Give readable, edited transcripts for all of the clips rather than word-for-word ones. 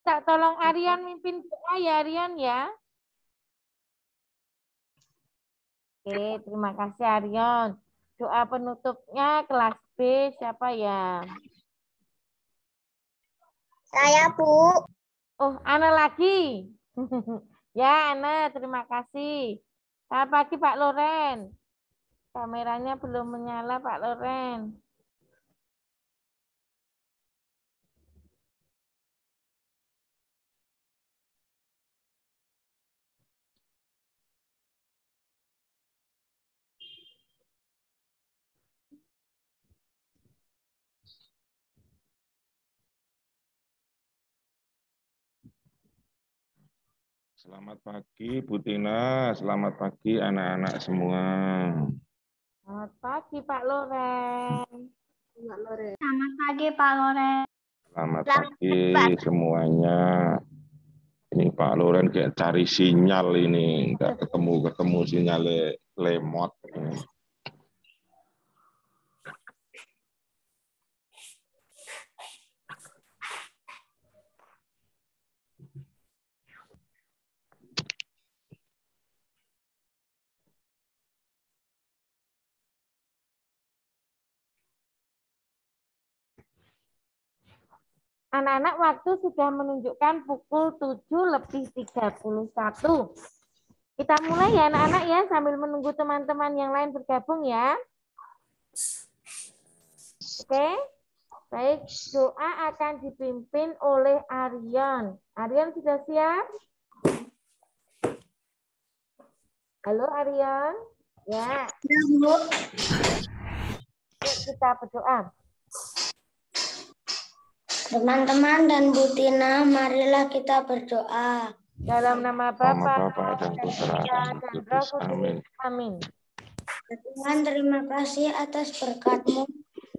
Tak tolong Aryan mimpin doa ya Aryan ya. Oke, terima kasih Aryan. Doa penutupnya kelas B siapa ya? Saya, Bu. Oh, Ana lagi. Ya, Ana, terima kasih. Selamat pagi Pak Loren. Kameranya belum menyala Pak Loren. Selamat pagi Bu Tina, selamat pagi anak-anak semua. Selamat pagi Pak Loren. Selamat pagi, Pak Loren. Selamat pagi semuanya. Ini Pak Loren kayak cari sinyal ini, nggak ketemu sinyalnya lemot. Anak-anak waktu sudah menunjukkan pukul 7:31. Kita mulai ya anak-anak ya sambil menunggu teman-teman yang lain bergabung ya. Oke. Baik, doa akan dipimpin oleh Aryan. Aryan sudah siap? Halo Aryan. Ya. Ya, Bu. Yuk kita berdoa. Teman-teman dan Bu Tina, marilah kita berdoa. Dalam nama Nama Bapa Bapa dan Putra dan dan Kudus. Roh Kudus. Amin. Amin. Tuhan, terima kasih atas berkat-Mu,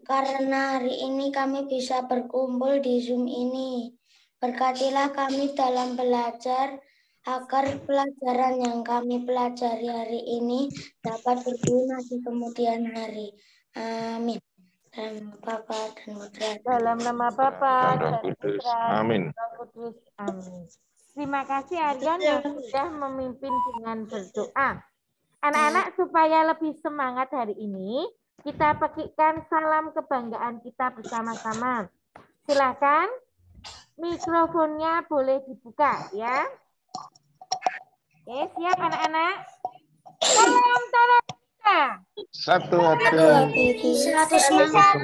karena hari ini kami bisa berkumpul di Zoom ini. Berkatilah kami dalam belajar, agar pelajaran yang kami pelajari hari ini dapat berguna di kemudian hari. Amin. Dalam nama Bapa dan Putra. Dalam nama Bapa Dan Roh dan Kudus. Putra Amin. dan Roh Kudus. Amin. Terima kasih Aryan yang sudah memimpin dengan berdoa. Anak-anak supaya lebih semangat hari ini, kita petikkan salam kebanggaan kita bersama-sama. Silakan mikrofonnya boleh dibuka ya. Oke, siap anak-anak? Salam kita. Satu hati. Satu Semangat.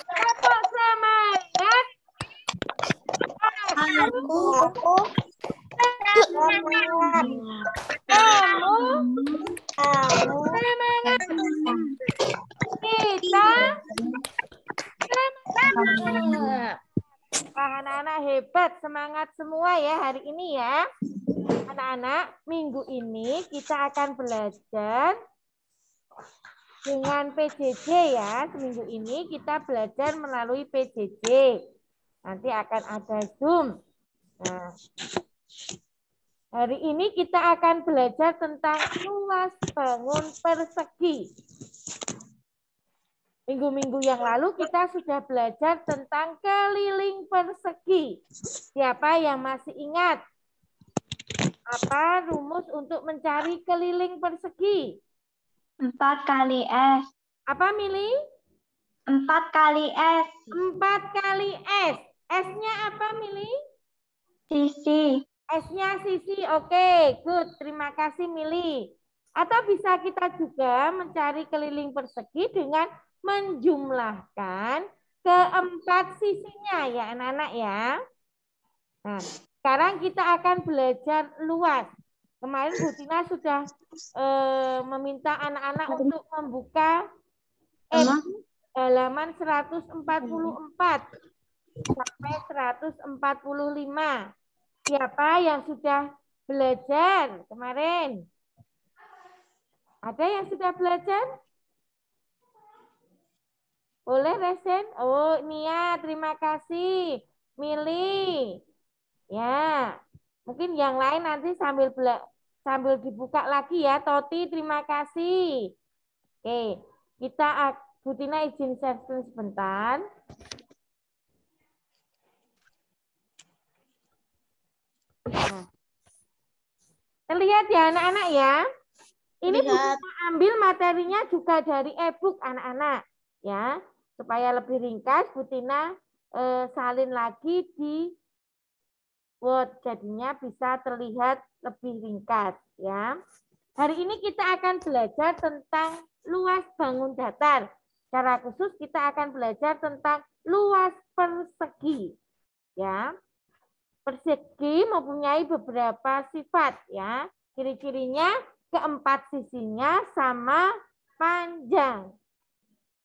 Kelompok semangat. Aku Kamu semangat. Kita semangat. Anak-anak hebat, semangat semua ya hari ini ya. Anak-anak, minggu ini kita akan belajar dengan PJJ ya. Seminggu ini kita belajar melalui PJJ. Nanti akan ada Zoom. Nah, hari ini kita akan belajar tentang luas bangun persegi. Minggu-minggu yang lalu kita sudah belajar tentang keliling persegi. Siapa yang masih ingat? Apa rumus untuk mencari keliling persegi? 4 kali S. Apa, Mili? 4 kali S. 4 kali S. S-nya apa, Mili? Sisi. S-nya sisi. Oke, good. Terima kasih, Mili. Atau bisa kita juga mencari keliling persegi dengan menjumlahkan keempat sisinya ya anak-anak ya. Nah, sekarang kita akan belajar luas. Kemarin Bu Tina sudah meminta anak-anak untuk membuka halaman 144 sampai 145. Siapa yang sudah belajar kemarin? Ada yang sudah belajar? Boleh, Resen? Oh, Nia, terima kasih. Mili. Ya, mungkin yang lain nanti sambil dibuka lagi ya. Toti, terima kasih. Oke, kita Bu Tina izin sharing sebentar. lihat ya anak-anak ya. Ini Lihat. kita ambil materinya juga dari e-book anak-anak ya. Supaya lebih ringkas, Bu Tina salin lagi di Word. Jadinya bisa terlihat lebih ringkas ya. Hari ini kita akan belajar tentang luas bangun datar. Secara khusus kita akan belajar tentang luas persegi. Ya. Persegi mempunyai beberapa sifat ya. Ciri-cirinya keempat sisinya sama panjang.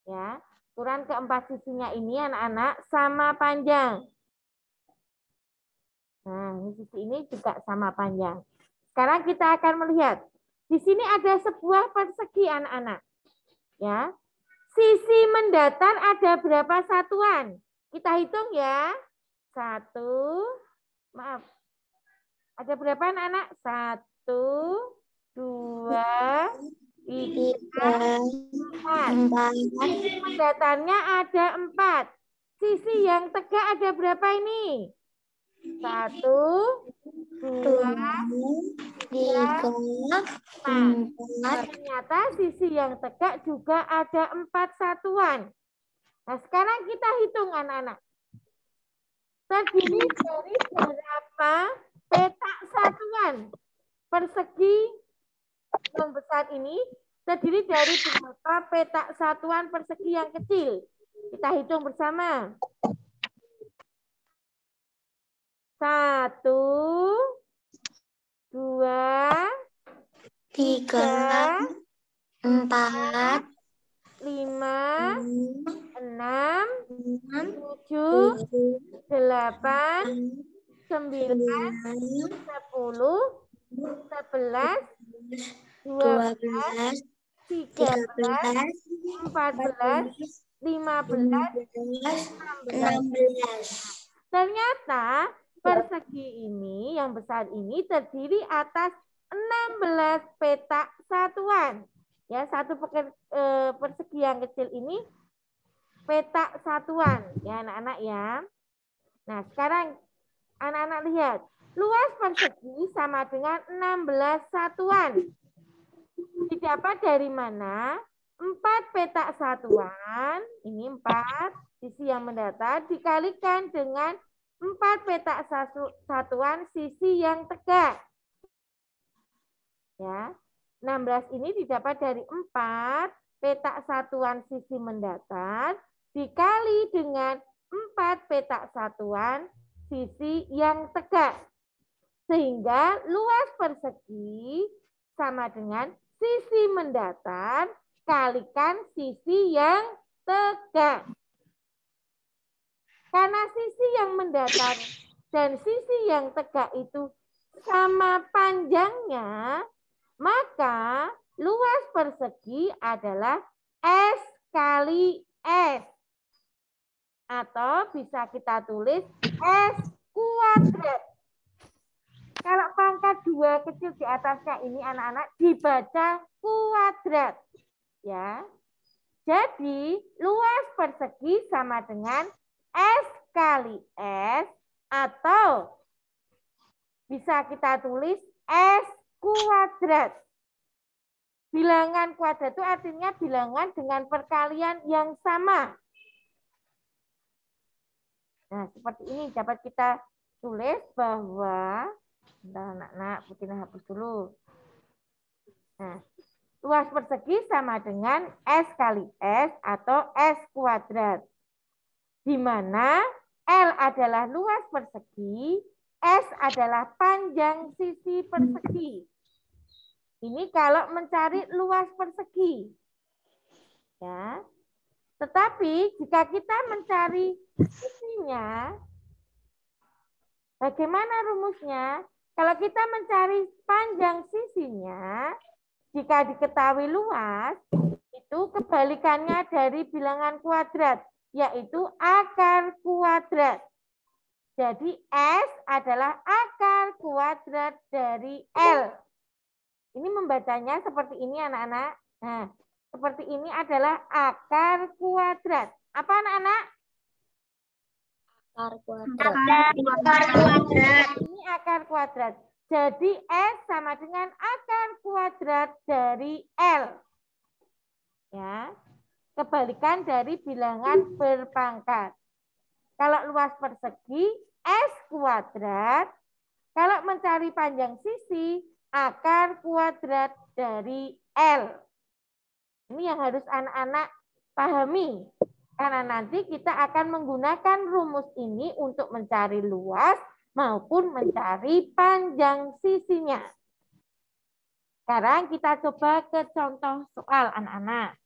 Ya. Ukuran keempat sisinya ini anak-anak sama panjang. Nah, ini sisi ini juga sama panjang. Sekarang kita akan melihat. Di sini ada sebuah persegi anak-anak. Ya. Sisi mendatar ada berapa satuan? Kita hitung ya. 1, maaf. Ada berapa anak-anak? 1, 2, 3, 4. Sisi mendatarnya ada 4. Sisi yang tegak ada berapa ini? 1, 2, 3, 4. Ternyata sisi yang tegak juga ada 4 satuan. Nah, sekarang kita hitung anak-anak. Terdiri dari berapa petak satuan? Persegi yang besar ini terdiri dari berapa petak satuan persegi yang kecil? Kita hitung bersama. 1, 2, 3, 4, 5, 6, 7, 8, 9, 10, 11, 12, 13, 14, 15, 16. Ternyata persegi ini yang besar ini terdiri atas 16 petak satuan. Ya, satu persegi yang kecil ini petak satuan ya anak-anak ya. Nah, sekarang anak-anak lihat. Luas persegi sama dengan 16 satuan. Didapat dari mana? 4 petak satuan, ini 4 sisi yang mendatar dikalikan dengan 4 petak satuan sisi yang tegak. Ya. 16 ini didapat dari 4 petak satuan sisi mendatar dikali dengan 4 petak satuan sisi yang tegak. Sehingga luas persegi sama dengan sisi mendatar kalikan sisi yang tegak. Karena sisi yang mendatar dan sisi yang tegak itu sama panjangnya, maka luas persegi adalah S kali S. Atau bisa kita tulis S kuadrat. Kalau pangkat 2 kecil di atasnya ini anak-anak dibaca kuadrat. Ya. Jadi luas persegi sama dengan S kali S atau bisa kita tulis S kuadrat. Bilangan kuadrat itu artinya bilangan dengan perkalian yang sama. Nah, seperti ini dapat kita tulis bahwa, anak-anak, Bu Tina hapus dulu. Nah, luas persegi sama dengan S kali S atau S kuadrat. Di mana L adalah luas persegi, S adalah panjang sisi persegi. Ini kalau mencari luas persegi. Ya. Tetapi jika kita mencari sisinya, bagaimana rumusnya? Kalau kita mencari panjang sisinya, jika diketahui luas, itu kebalikannya dari bilangan kuadrat, yaitu akar kuadrat. Jadi S adalah akar kuadrat dari L. Ini membacanya seperti ini anak-anak. Nah, seperti ini adalah akar kuadrat. Apa anak-anak? Akar kuadrat. Ini akar kuadrat. Jadi S sama dengan akar kuadrat dari L. Ya. Kebalikan dari bilangan berpangkat. Kalau luas persegi, S kuadrat. Kalau mencari panjang sisi, akar kuadrat dari L. Ini yang harus anak-anak pahami. Karena nanti kita akan menggunakan rumus ini untuk mencari luas maupun mencari panjang sisinya. Sekarang kita coba ke contoh soal anak-anak.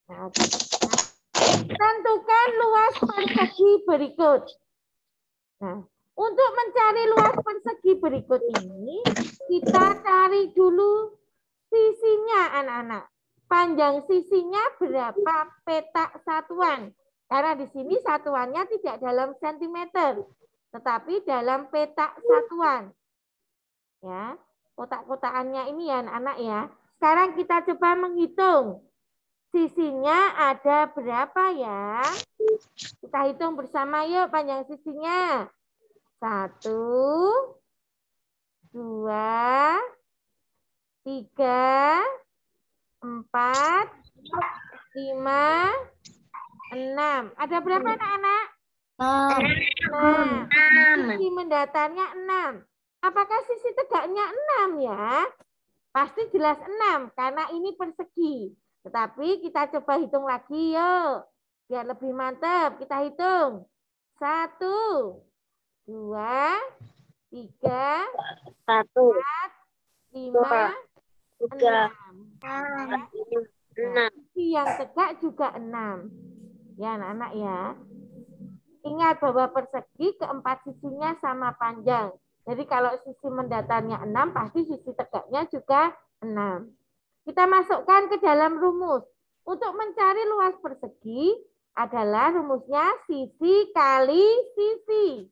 Nah, tentukan luas persegi berikut. Nah, untuk mencari luas persegi berikut ini, kita cari dulu sisinya anak-anak. Panjang sisinya berapa petak satuan? Karena di sini satuannya tidak dalam sentimeter, tetapi dalam petak satuan. Ya, kotak-kotakannya ini ya anak-anak ya. Sekarang kita coba menghitung. Sisinya ada berapa ya? Kita hitung bersama yuk panjang sisinya. 1, 2, 3, 4, 5, 6. Ada berapa anak-anak? 6. Sisi mendatarnya 6. Apakah sisi tegaknya 6 ya? Pasti jelas 6 karena ini persegi. Tetapi kita coba hitung lagi yuk. Biar lebih mantap. Kita hitung. 1, 2, 3, 4, 5, 6. Yang tegak juga 6. Ya anak-anak ya. Ingat bahwa persegi keempat sisinya sama panjang. Jadi kalau sisi mendatarnya 6, pasti sisi tegaknya juga 6. Kita masukkan ke dalam rumus. Untuk mencari luas persegi adalah rumusnya sisi kali sisi.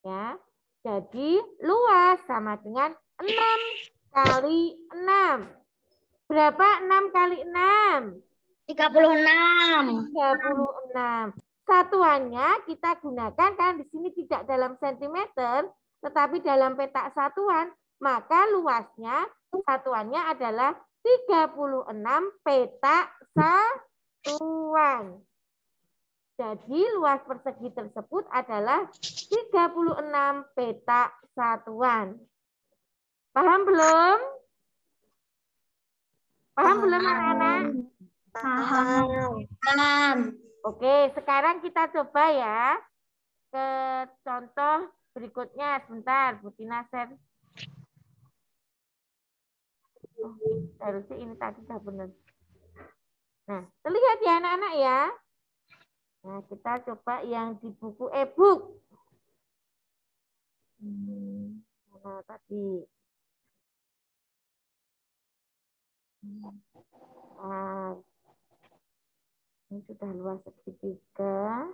Ya. Jadi luas sama dengan 6 kali 6. Berapa 6 kali 6? 36. 36. Satuannya kita gunakan karena di sini tidak dalam sentimeter, tetapi dalam petak satuan, maka luasnya satuannya adalah 36 petak satuan. Jadi luas persegi tersebut adalah 36 petak satuan. Paham belum? Paham belum anak-anak? Paham. Oke, sekarang kita coba ya ke contoh berikutnya. Sebentar, Bu Tina share. Oh, harusnya ini tadi sudah benar. Nah, terlihat ya anak-anak ya. Nah, kita coba yang di buku e-book. Mana tadi? Nah, ini sudah luas segitiga.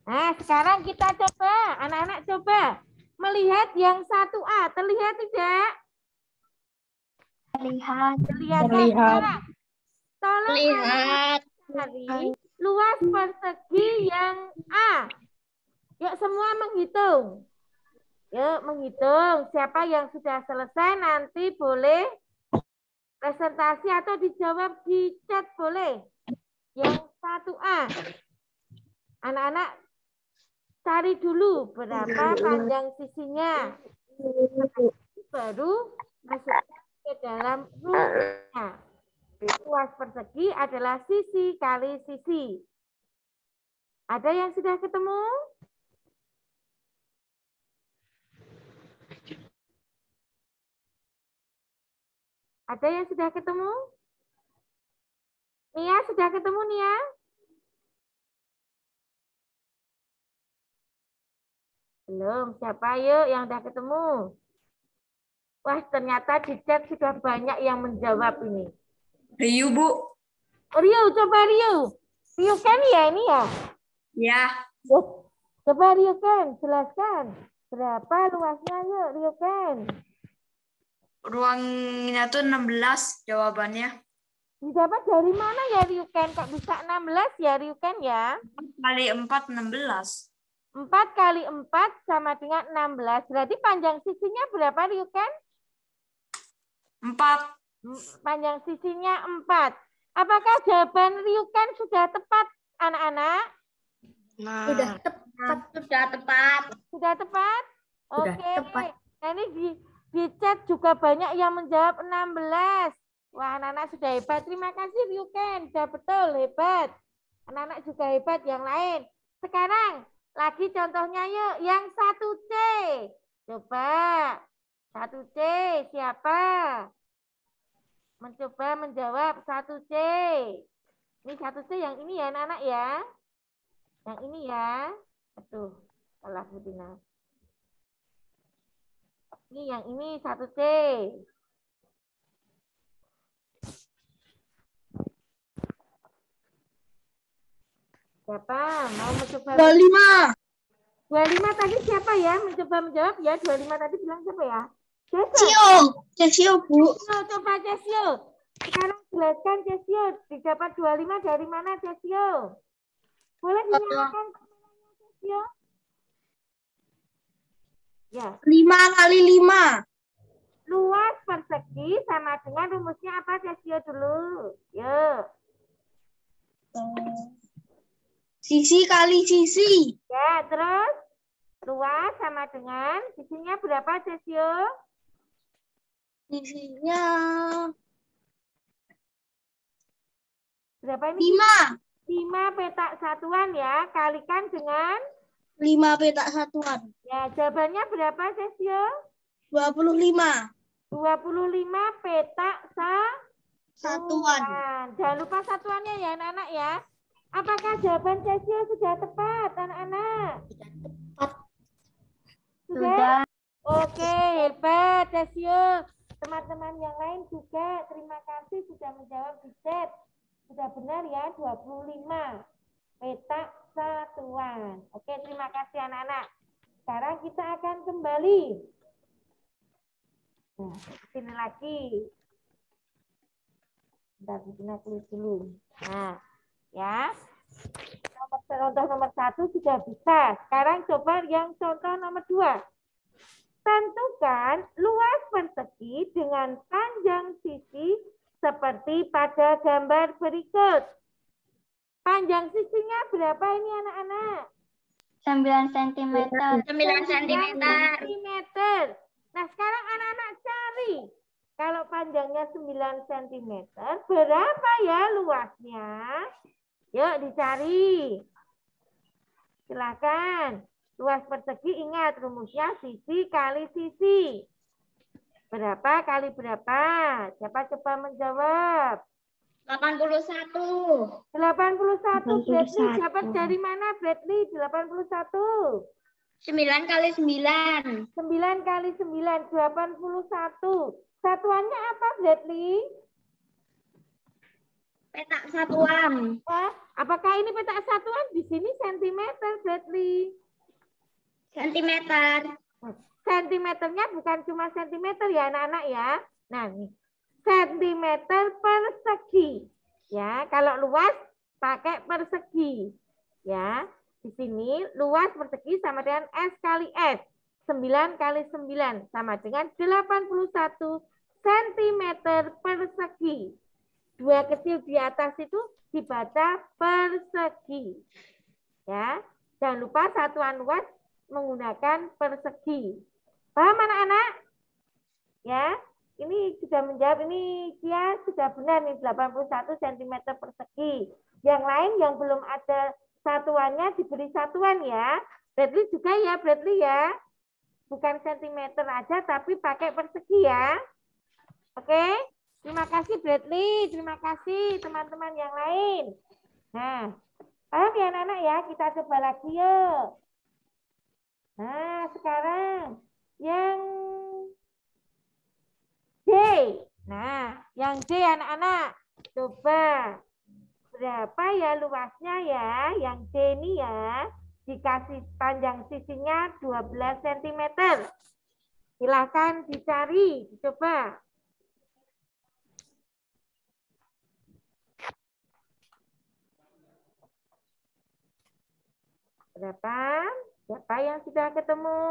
Nah, sekarang kita coba, anak-anak coba melihat yang 1A. Terlihat tidak? Terlihat. Terlihat. Tolong cari luas persegi yang A. Yuk semua menghitung. Yuk menghitung. Siapa yang sudah selesai nanti boleh presentasi atau dijawab di chat boleh. Yang 1A. Anak-anak cari dulu berapa panjang sisinya. Baru masukkan ke dalam rumusnya. Luas persegi adalah sisi kali sisi. Ada yang sudah ketemu? Ada yang sudah ketemu? Nia sudah ketemu Nia? Belum. Siapa yuk yang sudah ketemu? Wah, ternyata di chat sudah banyak yang menjawab ini. Riu, Bu. Rio, coba Rio. Rio kan ya ini ya? Ya. Coba Rio kan, jelaskan. Berapa luasnya yuk Rio kan? ruangnya tuh 16 jawabannya. Didapat dari mana ya Ryuken? Kok bisa 16 ya Ryuken ya? 4 kali 4, 16. 4 kali 4 sama dengan 16. Berarti panjang sisinya berapa Ryuken? 4. Panjang sisinya 4. Apakah jawaban Ryuken sudah tepat anak-anak? Nah, sudah tepat. Sudah tepat? Sudah Oke. tepat. Nah, ini di chat juga banyak yang menjawab 16. Wah, anak-anak sudah hebat. Terima kasih Ryuken. Sudah betul, hebat. Anak-anak juga hebat yang lain. Sekarang, lagi contohnya yuk. Yang 1C. Coba. 1C siapa? Mencoba menjawab 1C. Ini 1C yang ini ya anak-anak ya. Yang ini ya. Aduh, salah Budina. Ini yang ini 1C. Siapa? Mau mencoba? 25. 25 tadi siapa ya? Mencoba menjawab ya. 25 tadi bilang siapa ya? Cesio, Bu. Coba Cesio. Sekarang jelaskan Cesio. Didapat 25 dari mana Cesio? Boleh dinyalakan kameranya Cesio? Ya. 5 kali 5. Luas persegi sama dengan rumusnya apa Cesio dulu? Yuk. Sisi kali sisi. Ya, terus luas sama dengan sisinya berapa Cesio? Sisinya Berapa ini? 5. 5 petak satuan ya. Kalikan dengan 5 petak satuan. ya, jawabannya berapa Cesio? 25. 25 petak Satuan. Jangan lupa satuannya ya anak-anak ya. Apakah jawaban Cesio sudah tepat anak-anak? Sudah? Oke, hebat Cesio. Teman-teman yang lain juga terima kasih sudah menjawab di chat. Sudah benar ya 25 petak satuan. Oke, terima kasih anak-anak. Sekarang kita akan kembali. Nah, sini lagi. Bentar, bikin tulis dulu. Nah, ya. Contoh nomor 1 sudah bisa. Sekarang coba yang contoh nomor 2. Tentukan luas persegi dengan panjang sisi seperti pada gambar berikut. Panjang sisinya berapa ini anak-anak? 9 cm. 9 cm. Nah, sekarang anak-anak cari. Kalau panjangnya 9 cm, berapa ya luasnya? Yuk dicari. Silakan. Luas persegi ingat rumusnya sisi kali sisi. Berapa kali berapa? Siapa coba menjawab? 81. 81. Bradley, dapat dari mana Bradley? 81. 9 kali 9. 9 kali 9, 81. Satuannya apa Bradley? Petak satuan. Apakah ini petak satuan? Di sini sentimeter Bradley. Sentimeter. Sentimeternya bukan cuma sentimeter ya anak-anak ya. Nah, nih. Sentimeter persegi. Ya, kalau luas pakai persegi. Ya, di sini luas persegi sama dengan S kali S. 9 kali 9 sama dengan 81 cm persegi. Dua kecil di atas itu dibaca persegi. Ya, jangan lupa satuan luas menggunakan persegi. Paham anak-anak? Ya, ini sudah menjawab, ini Kia sudah benar nih 81 cm persegi. Yang lain yang belum ada satuannya diberi satuan ya. Bradley juga ya, Bradley ya. Bukan sentimeter aja tapi pakai persegi ya. Oke? Terima kasih Bradley, terima kasih teman-teman yang lain. Nah, paham ya anak-anak ya? Kita coba lagi yuk. Nah, sekarang yang D. Nah, yang D anak-anak. Coba berapa ya luasnya ya? Yang D ini ya. Dikasih panjang sisinya 12 cm. Silahkan dicari, dicoba. Berapa? Siapa yang sudah ketemu?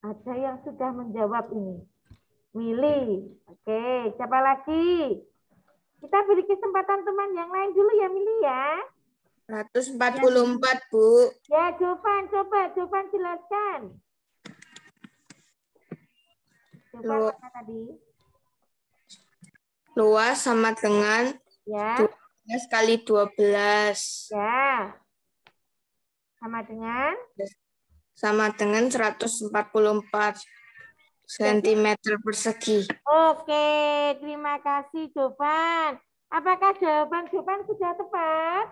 Ada yang sudah menjawab ini. Mili. Oke, siapa lagi? Kita beri kesempatan teman yang lain dulu ya, Mili ya. 144, Bu. Ya, Jovan, coba. Jovan jelaskan. Jovan mana tadi? Luas sama dengan Ya. 12 kali 12. Ya. Sama dengan? Sama dengan 144 cm persegi. Oke, terima kasih Jovan. Apakah jawaban Jovan sudah tepat?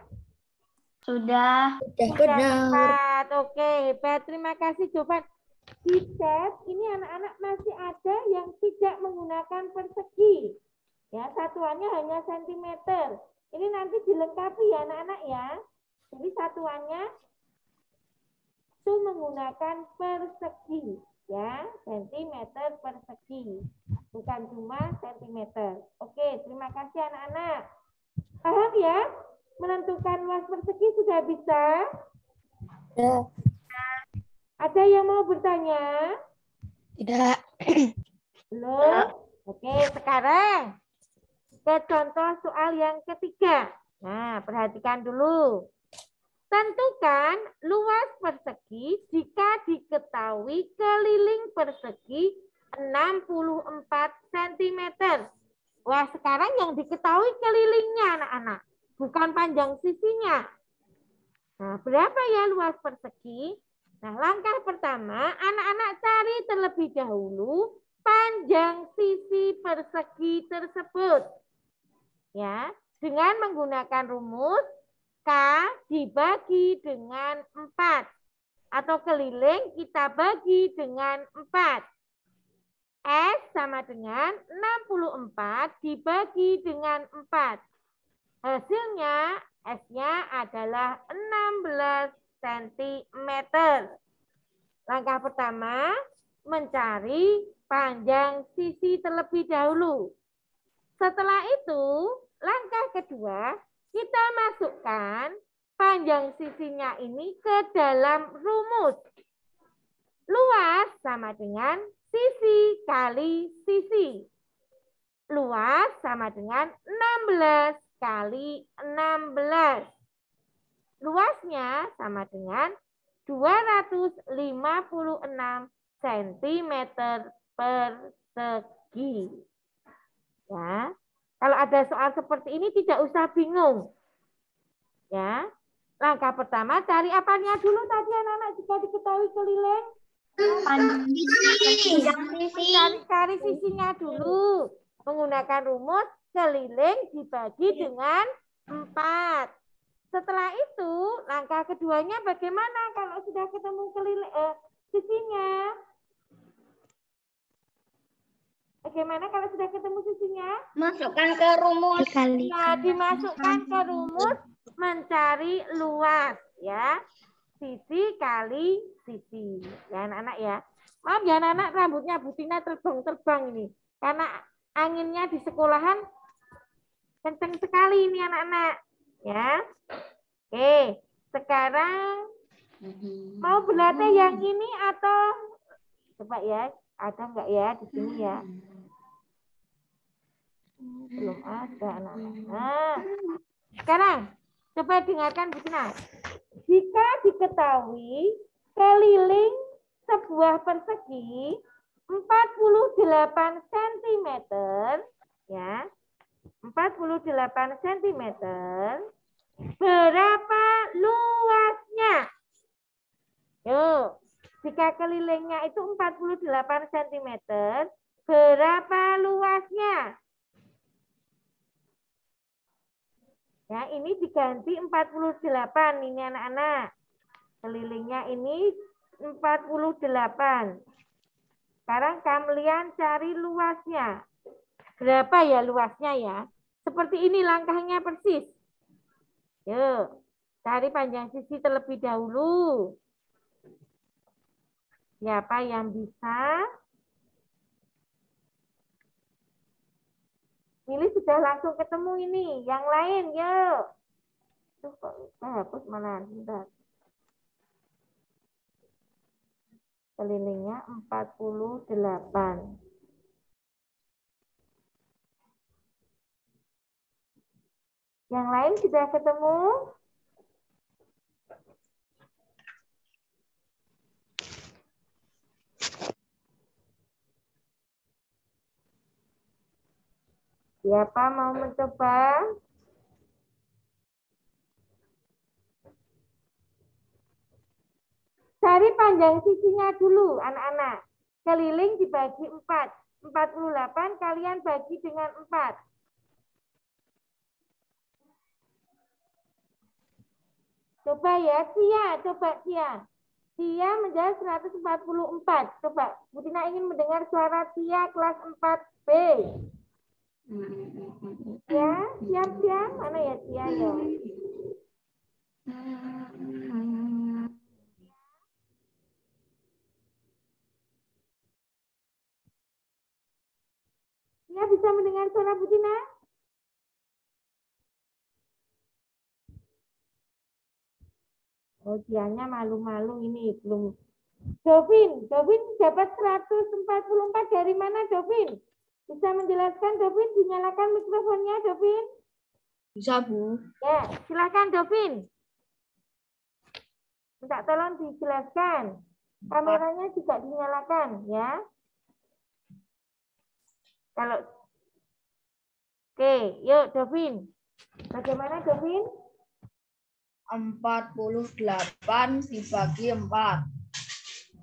Sudah. Sudah tepat. Oke, hebat. Terima kasih Jovan. Di tes ini anak-anak masih ada yang tidak menggunakan persegi. Ya, satuannya hanya sentimeter. Ini nanti dilengkapi ya anak-anak ya. Jadi satuannya itu menggunakan persegi. Ya, sentimeter persegi. Bukan cuma sentimeter. Oke, terima kasih anak-anak. Paham ya? Menentukan luas persegi sudah bisa? Ya. Ada yang mau bertanya? Tidak. Belum? Oke, sekarang ke contoh soal yang ketiga. Nah, perhatikan dulu. Tentukan luas persegi jika diketahui keliling persegi 64 cm. Wah, sekarang yang diketahui kelilingnya anak-anak, bukan panjang sisinya. Nah, berapa ya luas persegi? Nah, langkah pertama, anak-anak cari terlebih dahulu panjang sisi persegi tersebut. Ya, dengan menggunakan rumus K dibagi dengan 4. Atau keliling kita bagi dengan 4. S sama dengan 64 dibagi dengan 4. Hasilnya S-nya adalah 16 cm. Langkah pertama, mencari panjang sisi terlebih dahulu. Setelah itu, langkah kedua, kita masukkan panjang sisinya ini ke dalam rumus. Luas sama dengan sisi kali sisi. Luas sama dengan 16 kali 16. Luasnya sama dengan 256 cm persegi. Ya. Kalau ada soal seperti ini tidak usah bingung. Ya. Langkah pertama cari apanya dulu tadi anak-anak jika diketahui keliling? Cari sisinya dulu. Menggunakan rumus keliling dibagi dengan 4. Setelah itu, langkah keduanya bagaimana kalau sudah ketemu keliling sisinya? Bagaimana kalau sudah ketemu sisinya? Masukkan ke rumus. Nah, dimasukkan ke rumus mencari luas ya. Sisi kali sisi. Ya anak-anak ya. Maaf ya anak-anak, rambutnya Butina terbang-terbang ini. Karena anginnya di sekolahan kenceng sekali ini anak-anak. Ya. Oke, sekarang mau berlatih yang ini atau coba ya, ada enggak ya di sini ya? Belum ada anak-anak. Nah, sekarang coba dengarkan Butina. Jika diketahui keliling sebuah persegi 48 cm, ya, 48 cm, berapa luasnya? Yuk, jika kelilingnya itu 48 cm, berapa luasnya? Ya, ini diganti 48 ini anak-anak. Kelilingnya ini 48. Sekarang kalian cari luasnya. Berapa ya luasnya ya? Seperti ini langkahnya persis. Yuk, cari panjang sisi terlebih dahulu. Siapa yang bisa? Milih sudah langsung ketemu ini. Yang lain, yuk. Tuh kok hapus mana? Bentar. Kelilingnya 48. Yang lain sudah ketemu? Siapa mau mencoba? Cari panjang sisinya dulu, anak-anak. Keliling dibagi 4. 48 kalian bagi dengan 4. Coba ya, Cia. Coba Cia. Cia menjawab 144. Coba, Bu Tina ingin mendengar suara Cia kelas 4B. Ya, siap-siap. Mana ya Cia ya? Cia bisa mendengar suara Bu Tina? Oh, Cianya malu-malu ini belum. Dovin dapat 144 dari mana Dovin? Bisa menjelaskan Dovin? Dinyalakan mikrofonnya Dovin. Bisa, Bu. Ya, silakan Dovin. Minta tolong dijelaskan. Kameranya juga dinyalakan ya. Kalau Oke, yuk Dovin. Bagaimana Dovin? 48 dibagi 4.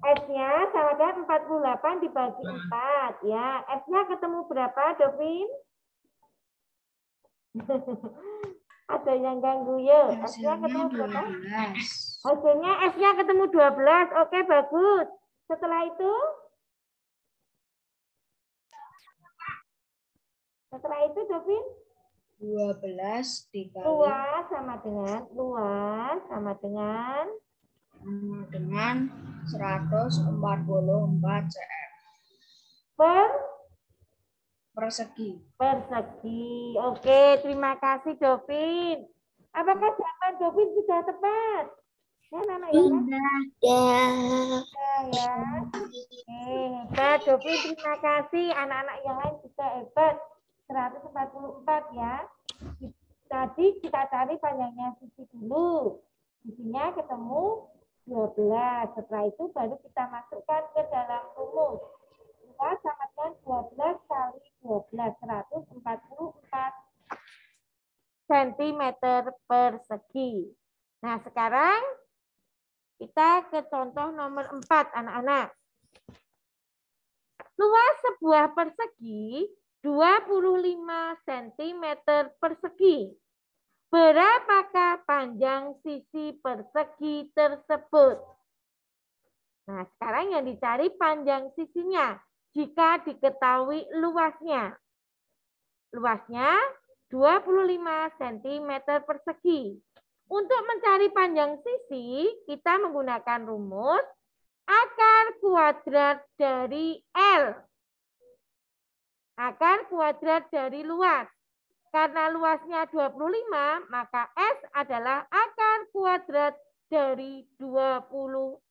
S-nya sama dengan 48 dibagi 4 ya. S-nya ketemu berapa Dovin? Ada yang ganggu yuk. S-nya ketemu berapa? 12. Hasilnya S-nya ketemu 12. Oke, bagus. Setelah itu? Setelah itu, Dovin? 12 dikali Luas sama dengan 144 cm. Persegi. Persegi. Oke, terima kasih, Dovin. Apakah jawaban Dovin sudah tepat? Ya, Nana ya? Ya. Hebat, Dovin. Terima kasih. Anak-anak yang lain juga hebat. 144 ya. Tadi kita cari panjangnya sisi dulu. Sisinya ketemu 12. Setelah itu baru kita masukkan ke dalam rumus. Luas sama dengan 12 kali 12. 144 cm persegi. Nah, sekarang kita ke contoh nomor 4, anak-anak. Luas sebuah persegi 25 cm persegi. Berapakah panjang sisi persegi tersebut? Nah, sekarang yang dicari panjang sisinya jika diketahui luasnya. Luasnya 25 cm persegi. Untuk mencari panjang sisi, kita menggunakan rumus akar kuadrat dari L. Akar kuadrat dari luas. Karena luasnya 25, maka S adalah akar kuadrat dari 25.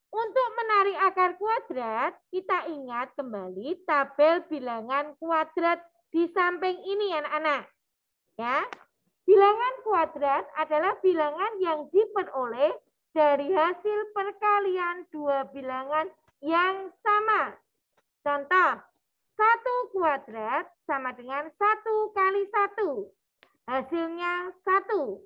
Untuk menarik akar kuadrat, kita ingat kembali tabel bilangan kuadrat di samping ini, anak-anak. Ya, bilangan kuadrat adalah bilangan yang diperoleh dari hasil perkalian dua bilangan yang sama. Contoh, 1 kuadrat sama dengan 1 kali 1. Hasilnya 1.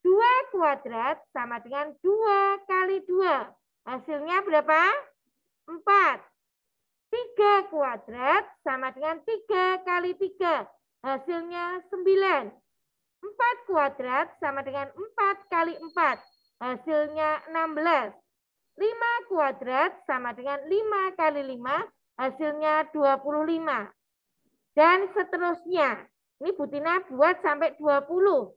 2 kuadrat sama dengan 2 kali 2. Hasilnya berapa? 4. 3 kuadrat sama dengan 3 kali 3. Hasilnya 9. 4 kuadrat sama dengan 4 kali 4. Hasilnya 16. 5 kuadrat sama dengan 5 kali 5. Hasilnya 25. Dan seterusnya. Ini Bu Tina buat sampai 20.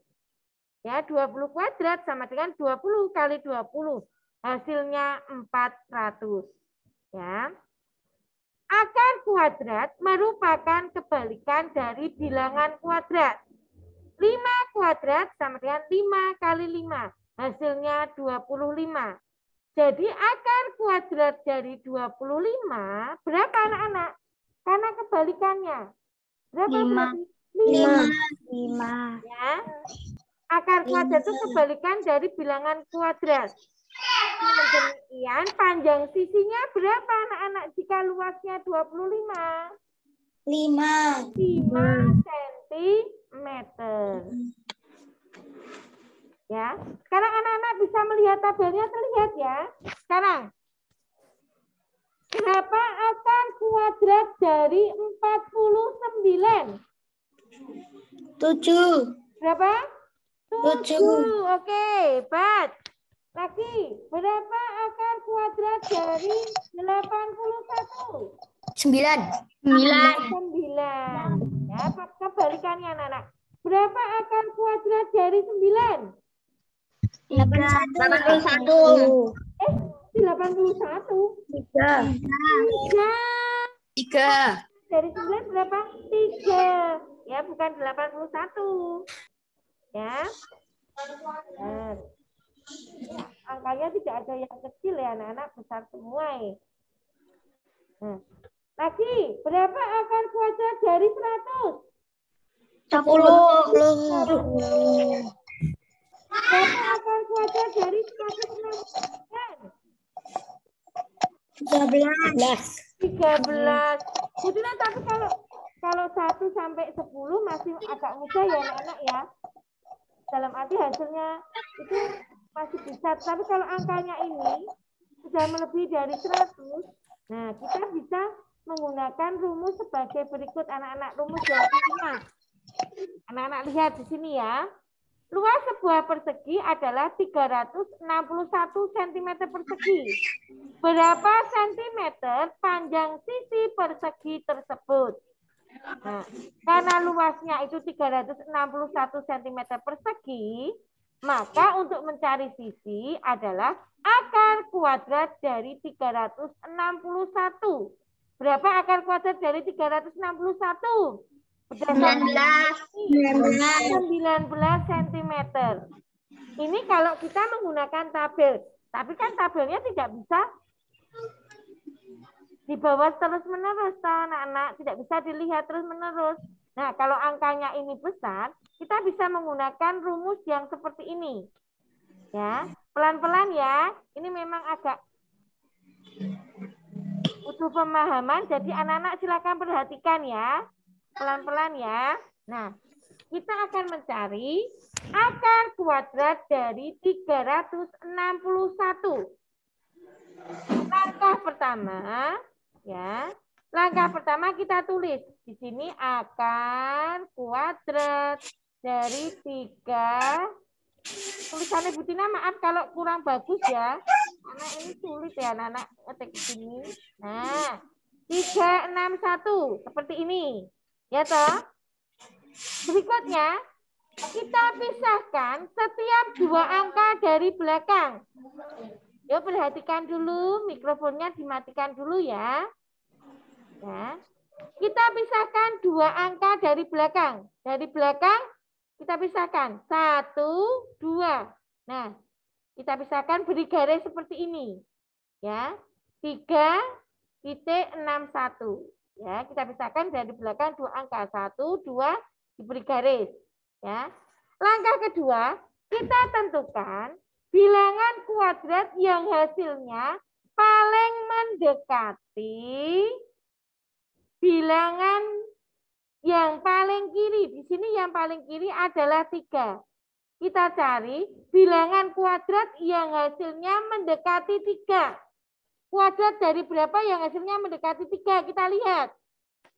Ya, 20 kuadrat sama dengan 20 kali 20. Hasilnya 400. Ya. Akar kuadrat merupakan kebalikan dari bilangan kuadrat. 5 kuadrat sama dengan 5 kali 5. Hasilnya 25. Jadi akar kuadrat dari 25 berapa anak-anak? Karena kebalikannya. Berapa? 5. Ya. Akar kuadrat itu kebalikan dari bilangan kuadrat. Dengan demikian panjang sisinya berapa anak-anak jika luasnya 25? 5. 5 cm. Ya, sekarang anak-anak bisa melihat tabelnya, terlihat ya. Sekarang, berapa akar kuadrat dari 49? 7. Berapa? 7. Oke, hebat. Lagi, berapa akar kuadrat dari 81? 9. Ya, kebalikannya anak-anak. Berapa akar kuadrat dari 9? 81. 81. 3. Dari 9 berapa? 3. Ya, bukan 81. Ya. Nah, angkanya tidak ada yang kecil ya, anak-anak, besar semua ya. Nah, lagi, berapa akar kuadrat dari 100? 10. Berapa akar kuadrat dari 169? 13. Butina, tapi kalau 1 sampai 10 masih agak mudah ya anak-anak ya. Dalam arti hasilnya itu masih bisa. Tapi kalau angkanya ini sudah melebihi dari 100, nah kita bisa menggunakan rumus sebagai berikut anak-anak. Rumus yang kelima. Anak-anak lihat di sini ya. Luas sebuah persegi adalah 361 cm persegi. Berapa sentimeter panjang sisi persegi tersebut? Nah, karena luasnya itu 361 cm persegi, maka untuk mencari sisi adalah akar kuadrat dari 361. Berapa akar kuadrat dari 361? 19 cm. Ini kalau kita menggunakan tabel. Tapi kan tabelnya tidak bisa dibawa terus-menerus, anak-anak. Tidak bisa dilihat terus-menerus. Nah, kalau angkanya ini besar, kita bisa menggunakan rumus yang seperti ini. Ya, pelan-pelan ya. Ini memang agak butuh pemahaman. Jadi anak-anak silakan perhatikan ya. Pelan-pelan ya. Nah, kita akan mencari akar kuadrat dari 361. Langkah pertama, ya. Langkah pertama kita tulis di sini akar kuadrat dari 3. Tulisannya Bu Tina maaf kalau kurang bagus ya. Anak ini sulit ya anak-anak ngetik di sini. Nah, 361 seperti ini. Ya toh. Berikutnya kita pisahkan setiap 2 angka dari belakang. Yuk perhatikan dulu, mikrofonnya dimatikan dulu ya. Ya. Kita pisahkan 2 angka dari belakang. Dari belakang kita pisahkan 1, 2. Nah, kita pisahkan beri garis seperti ini. Ya. 3,61. Ya, kita pisahkan dari belakang 2 angka. 1, 2 diberi garis. Ya. Langkah kedua, kita tentukan bilangan kuadrat yang hasilnya paling mendekati bilangan yang paling kiri. Di sini yang paling kiri adalah 3. Kita cari bilangan kuadrat yang hasilnya mendekati 3. Kuadrat dari berapa yang hasilnya mendekati 3? Kita lihat.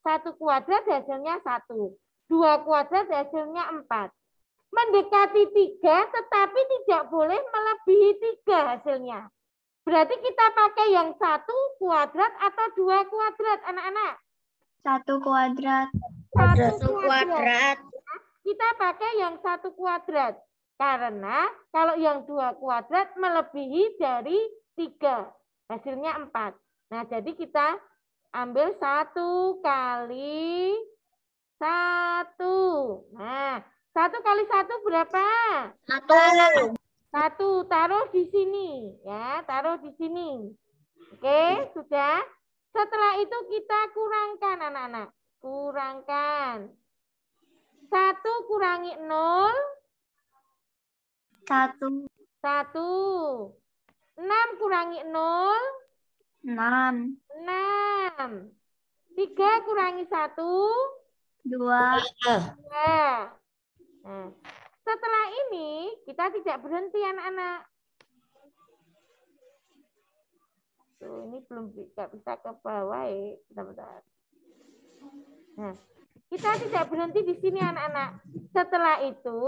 1 kuadrat hasilnya 1. 2 kuadrat hasilnya 4. Mendekati 3 tetapi tidak boleh melebihi 3 hasilnya. Berarti kita pakai yang 1 kuadrat atau 2 kuadrat anak-anak? 1 kuadrat. 1 kuadrat. kita pakai yang 1 kuadrat. Karena kalau yang 2 kuadrat melebihi dari 3. Hasilnya 4. Nah, jadi kita ambil 1 kali 1. Nah, 1 kali 1 berapa? 1. 1. Taruh di sini. Ya, taruh di sini. Oke, sudah. Setelah itu kita kurangkan, anak-anak. Kurangkan. 1 kurangi 0. 1. 1. 6 kurangi 0. 6. 6. 3 kurangi 1. 2. 2. Nah, setelah ini kita tidak berhenti, anak-anak. Tuh, ini belum bisa ke bawah ya. Bentar-bentar. Nah, kita tidak berhenti di sini, anak-anak. Setelah itu,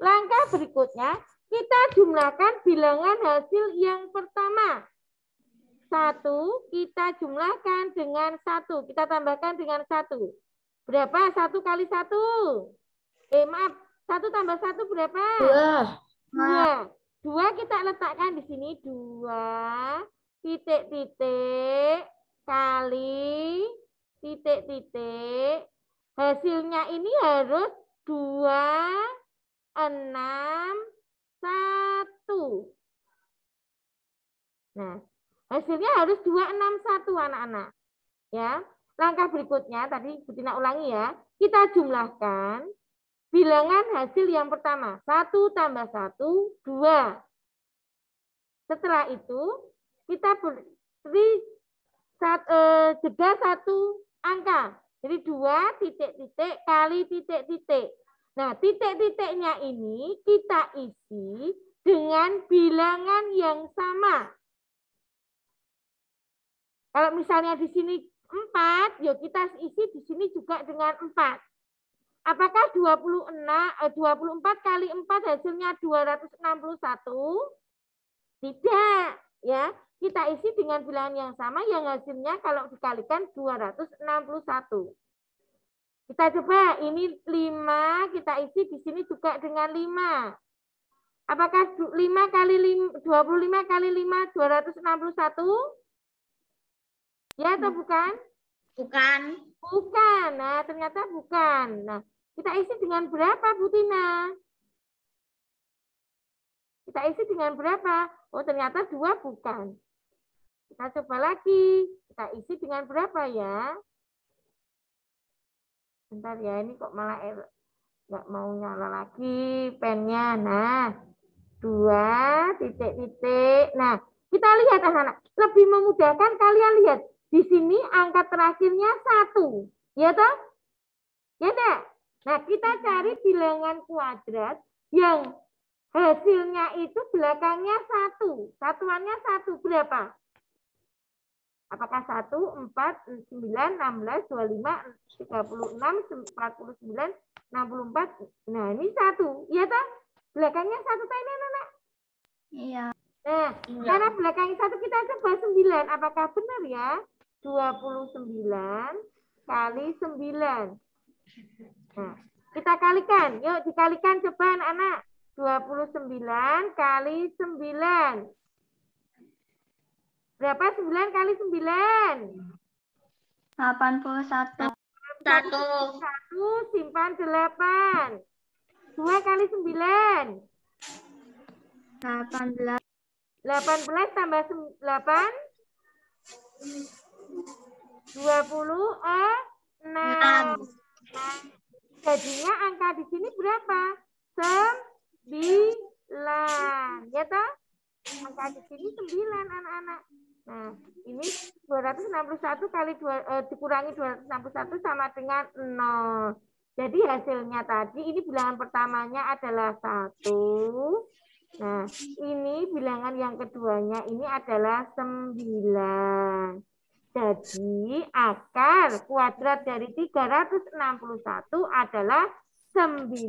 langkah berikutnya, kita jumlahkan bilangan hasil yang pertama. 1, kita jumlahkan dengan 1. Kita tambahkan dengan 1. Berapa? 1 kali 1. Maaf. 1 tambah 1 berapa? 2. 2 kita letakkan di sini. 2 titik-titik kali titik-titik. Hasilnya ini harus 2, 6, 1. Nah, hasilnya harus 2, 6, 1, anak-anak. Ya. Langkah berikutnya, tadi Bu Tina ulangi ya. Kita jumlahkan bilangan hasil yang pertama. 1 tambah 1, 2. Setelah itu, kita beri jeda 1 angka. Jadi 2 titik-titik kali titik-titik. Nah, titik-titiknya ini kita isi dengan bilangan yang sama. Kalau misalnya di sini 4, yuk kita isi di sini juga dengan 4. Apakah 24 kali 4 hasilnya 261? Tidak, ya. Kita isi dengan bilangan yang sama yang hasilnya kalau dikalikan 261. Kita coba, ini 5, kita isi di sini juga dengan 5. Apakah 25 kali 5 261? Ya atau bukan? Bukan. Bukan. Nah, ternyata bukan. Nah, kita isi dengan berapa, Bu Tina? Kita isi dengan berapa? Oh, ternyata 2 bukan. Kita coba lagi. Kita isi dengan berapa ya? Bentar ya, ini kok malah nggak mau nyala lagi pennya. Nah, 2 titik-titik. Nah, kita lihat anak-anak. Lebih memudahkan kalian lihat. Di sini angka terakhirnya 1. Ya toh? Ya enggak? Nah, kita cari bilangan kuadrat yang hasilnya itu belakangnya 1. Satuannya 1 berapa? Apakah 1, 4, 9, 16, 25, 36, 49, 64. Nah, ini 1. Iya toh? Belakangnya 1 tadi, anak-anak? Iya. Nah, karena belakangnya 1 kita coba 9. Apakah benar ya? 29 kali 9. Nah, kita kalikan. Yuk dikalikan coba anak-anak. 29 kali 9. Berapa 9 kali 9? 81. 1 simpan 8. 2 kali 9. 18. 18 tambah 8. 26. Jadinya angka di sini berapa? 9. Ya toh? Angka di sini 9, anak-anak. Nah, ini 261 kali dikurangi 261 sama dengan 0. Jadi hasilnya tadi ini bilangan pertamanya adalah 1. Nah, ini bilangan yang keduanya ini adalah 9. Jadi akar kuadrat dari 361 adalah 19.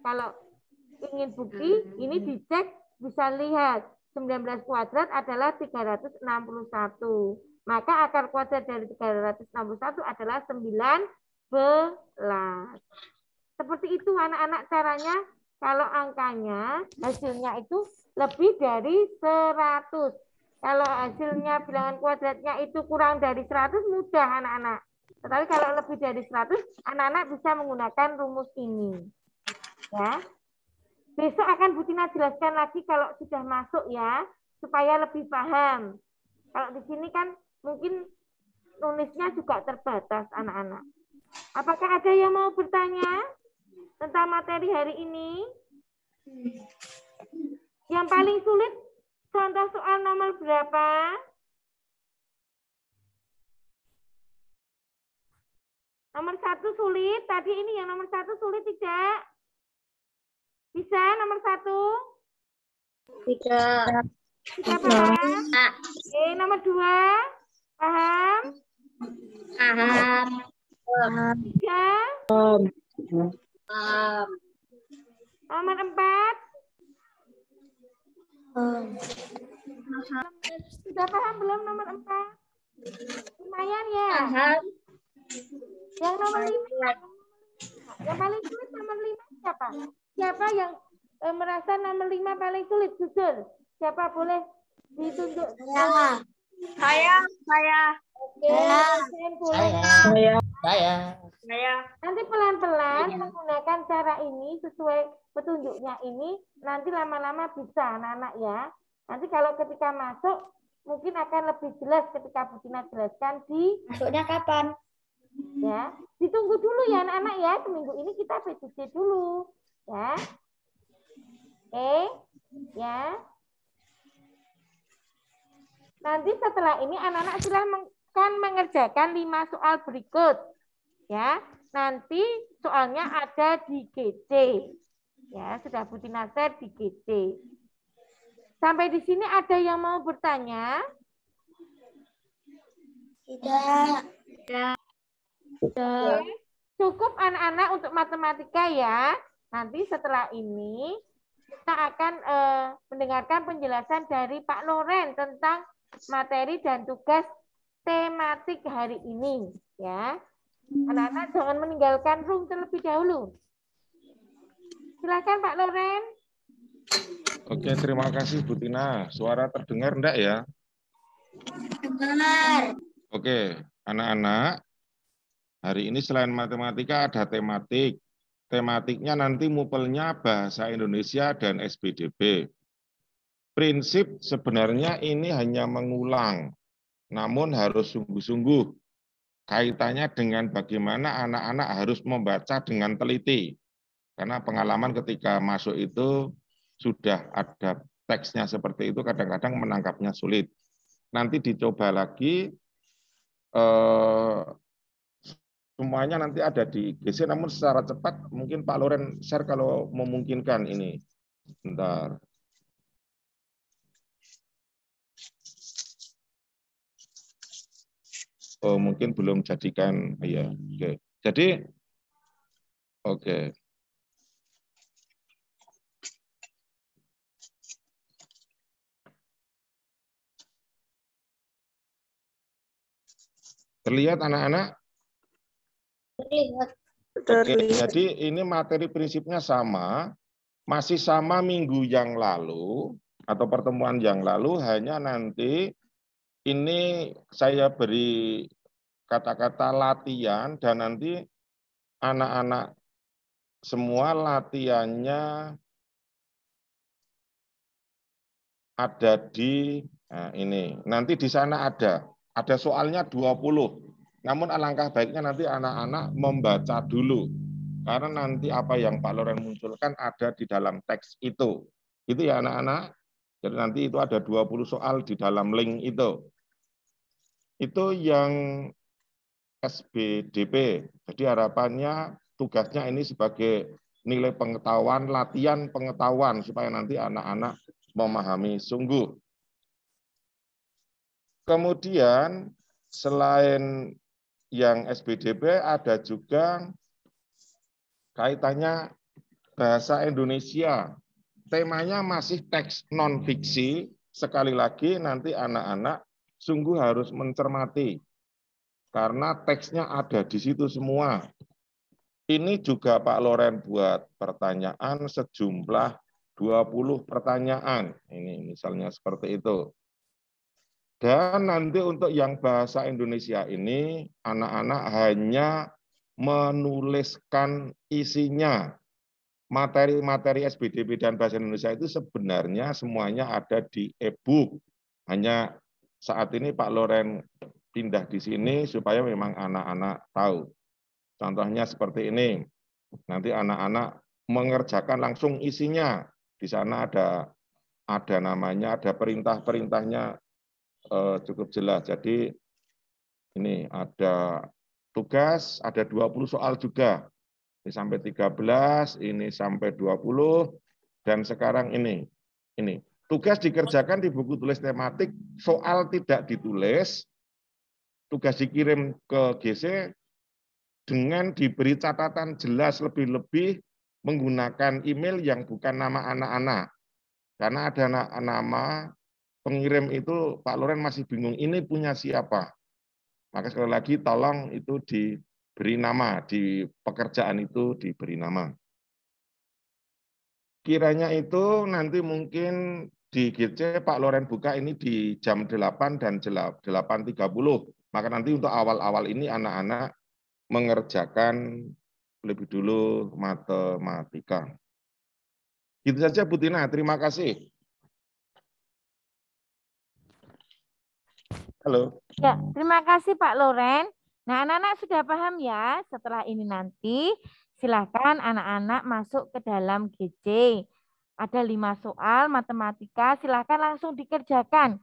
Kalau ingin bukti, ini dicek bisa lihat 19 kuadrat adalah 361. Maka akar kuadrat dari 361 adalah 19. Seperti itu anak-anak caranya kalau angkanya hasilnya itu lebih dari 100. Kalau hasilnya bilangan kuadratnya itu kurang dari 100 mudah anak-anak. Tetapi kalau lebih dari 100 anak-anak bisa menggunakan rumus ini. Ya. Besok akan Bu Tina jelaskan lagi kalau sudah masuk ya, supaya lebih paham. Kalau di sini kan mungkin nulisnya juga terbatas anak-anak. Apakah ada yang mau bertanya tentang materi hari ini? Yang paling sulit contoh soal nomor berapa? Nomor 1 sulit. Tadi ini yang nomor 1 sulit tidak? Bisa nomor 1? Tidak. Tidak paham? Oke, nomor 2? Paham? Paham. 3? Paham. Nomor 4? Sudah paham belum nomor 4? Lumayan ya? Paham. Yang nomor 5? Yang paling sulit nomor 5 siapa? Siapa yang merasa nomor 5 paling sulit? Jujur. Siapa boleh ditunjuk? Saya. Oke, boleh. Saya. Nanti pelan-pelan menggunakan cara ini sesuai petunjuknya ini, nanti lama-lama bisa anak-anak ya. Nanti kalau ketika masuk, mungkin akan lebih jelas ketika Bu Tina jelaskan di... Masuknya kapan? Ya, ditunggu dulu ya anak-anak ya. Seminggu ini kita PJJ dulu. Ya. Oke, ya. Nanti setelah ini anak-anak silahkan mengerjakan 5 soal berikut. Ya, nanti soalnya ada di GC. Ya, sudah Bu Tina share di GC. Sampai di sini ada yang mau bertanya? Tidak. Oke. Cukup anak-anak untuk matematika ya. Nanti setelah ini kita akan mendengarkan penjelasan dari Pak Loren tentang materi dan tugas tematik hari ini. Ya, anak-anak jangan meninggalkan room terlebih dahulu. Silakan Pak Loren. Oke, terima kasih Bu Tina. Suara terdengar enggak ya? Dengar. Oke, anak-anak. Hari ini selain matematika ada tematik. Tematiknya nanti mupelnya bahasa Indonesia dan SPDB. Prinsip sebenarnya ini hanya mengulang, namun harus sungguh-sungguh. Kaitannya dengan bagaimana anak-anak harus membaca dengan teliti. Karena pengalaman ketika masuk itu sudah ada teksnya seperti itu, kadang-kadang menangkapnya sulit. Nanti dicoba lagi, semuanya nanti ada di GC, namun secara cepat mungkin Pak Loren share kalau memungkinkan ini. Bentar. Oh, mungkin belum jadikan, ya. Oke. Jadi, oke. Terlihat anak-anak? Terlihat. Oke, jadi ini materi prinsipnya sama, masih sama minggu yang lalu atau pertemuan yang lalu, hanya nanti ini saya beri kata-kata latihan dan nanti anak-anak semua latihannya ada di ini. Nanti di sana ada soalnya 20. Namun alangkah baiknya nanti anak-anak membaca dulu. Karena nanti apa yang Pak Loren munculkan ada di dalam teks itu. Itu ya anak-anak. Jadi nanti itu ada 20 soal di dalam link itu. Itu yang SBDP. Jadi harapannya tugasnya ini sebagai nilai pengetahuan, latihan pengetahuan supaya nanti anak-anak memahami sungguh. Kemudian selain yang SBDP ada juga kaitannya bahasa Indonesia. Temanya masih teks non-fiksi. Sekali lagi nanti anak-anak sungguh harus mencermati. Karena teksnya ada di situ semua. Ini juga Pak Loren buat pertanyaan sejumlah 20 pertanyaan. Ini misalnya seperti itu. Dan nanti untuk yang bahasa Indonesia ini, anak-anak hanya menuliskan isinya. Materi-materi SBDP dan bahasa Indonesia itu sebenarnya semuanya ada di e-book. Hanya saat ini Pak Loren pindah di sini supaya memang anak-anak tahu. Contohnya seperti ini. Nanti anak-anak mengerjakan langsung isinya. Di sana ada namanya, ada perintah-perintahnya cukup jelas. Jadi ini ada tugas, ada 20 soal juga. Ini sampai 13, ini sampai 20, dan sekarang ini. Tugas dikerjakan di buku tulis tematik, soal tidak ditulis, tugas dikirim ke GC, dengan diberi catatan jelas lebih-lebih menggunakan email yang bukan nama anak-anak. Karena ada nama pengirim itu Pak Loren masih bingung, ini punya siapa. Maka sekali lagi tolong itu diberi nama, di pekerjaan itu diberi nama. Kiranya itu nanti mungkin di GC Pak Loren buka ini di jam 8 dan 8.30. Maka nanti untuk awal-awal ini anak-anak mengerjakan lebih dulu matematika. Gitu saja Bu Tina, terima kasih. Halo. Ya, terima kasih Pak Loren. Nah, anak-anak sudah paham ya. Setelah ini nanti silakan anak-anak masuk ke dalam GC. Ada 5 soal matematika, silakan langsung dikerjakan.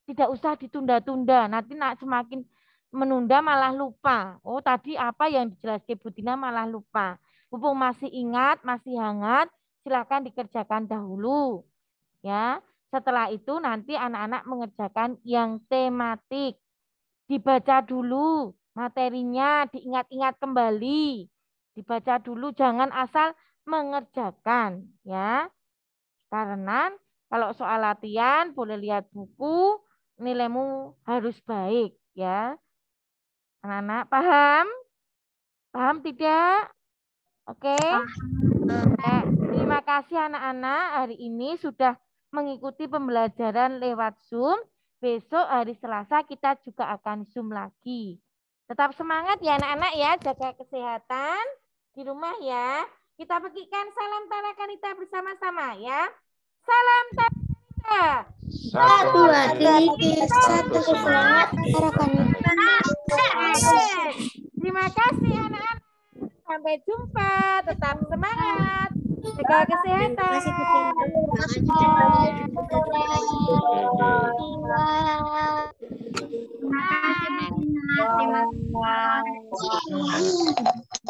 Tidak usah ditunda-tunda. Nanti semakin menunda malah lupa. Oh, tadi apa yang dijelaskan Bu Tina malah lupa. Mumpung masih ingat, masih hangat, silakan dikerjakan dahulu. Ya. Setelah itu nanti anak-anak mengerjakan yang tematik. Dibaca dulu materinya, diingat-ingat kembali. Dibaca dulu, jangan asal mengerjakan, ya. Karena kalau soal latihan boleh lihat buku, nilaimu harus baik, ya. Anak-anak paham? Paham tidak? Oke. Nah, terima kasih anak-anak hari ini sudah mengikuti pembelajaran lewat Zoom. Besok hari Selasa kita juga akan Zoom lagi. Tetap semangat ya anak-anak ya, jaga kesehatan di rumah ya. Kita bagikan salam Tarakanita bersama-sama ya. Salam Tarakanita. Satu hati, satu semangat, Tarakanita. Terima kasih anak-anak. Sampai jumpa. Tetap semangat. Jaga kesehatan.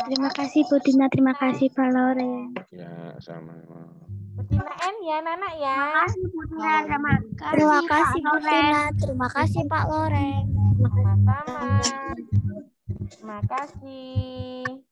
Terima kasih Bu Tina, terima kasih Pak Loren. Ya, sama. Bu Tina N ya, Nana ya. Terima kasih Bu Tina, terima kasih Pak Loren. Sama-sama. Terima kasih.